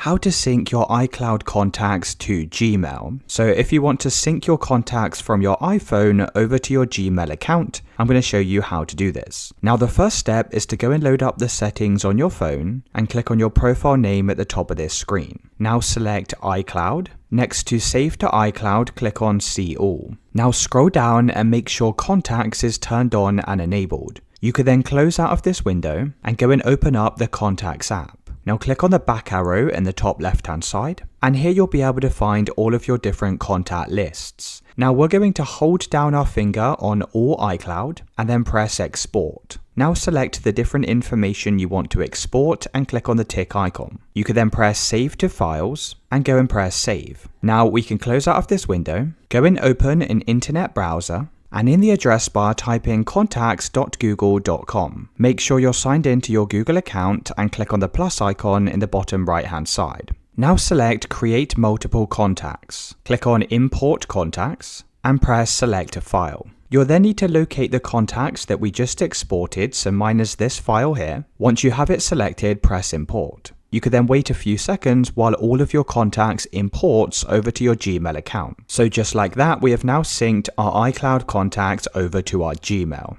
how to sync your iCloud contacts to Gmail. So if you want to sync your contacts from your iPhone over to your Gmail account, I'm going to show you how to do this. Now the first step is to go and load up the settings on your phone and click on your profile name at the top of this screen. Now select iCloud. Next to Save to iCloud, click on See All. Now scroll down and make sure Contacts is turned on and enabled. You could then close out of this window and go and open up the Contacts app. Now click on the back arrow in the top left hand side, and here you'll be able to find all of your different contact lists. Now we're going to hold down our finger on All iCloud and then press Export. Now select the different information you want to export and click on the tick icon. You can then press Save to Files and go and press Save. Now we can close out of this window, go and open an internet browser, and in the address bar type in contacts.google.com. Make sure you're signed in to your Google account and click on the plus icon in the bottom right hand side. Now select Create Multiple Contacts. Click on Import Contacts and press Select a File. You'll then need to locate the contacts that we just exported, so mine is this file here. Once you have it selected, press Import. You could then wait a few seconds while all of your contacts imports over to your Gmail account. So just like that, we have now synced our iCloud contacts over to our Gmail.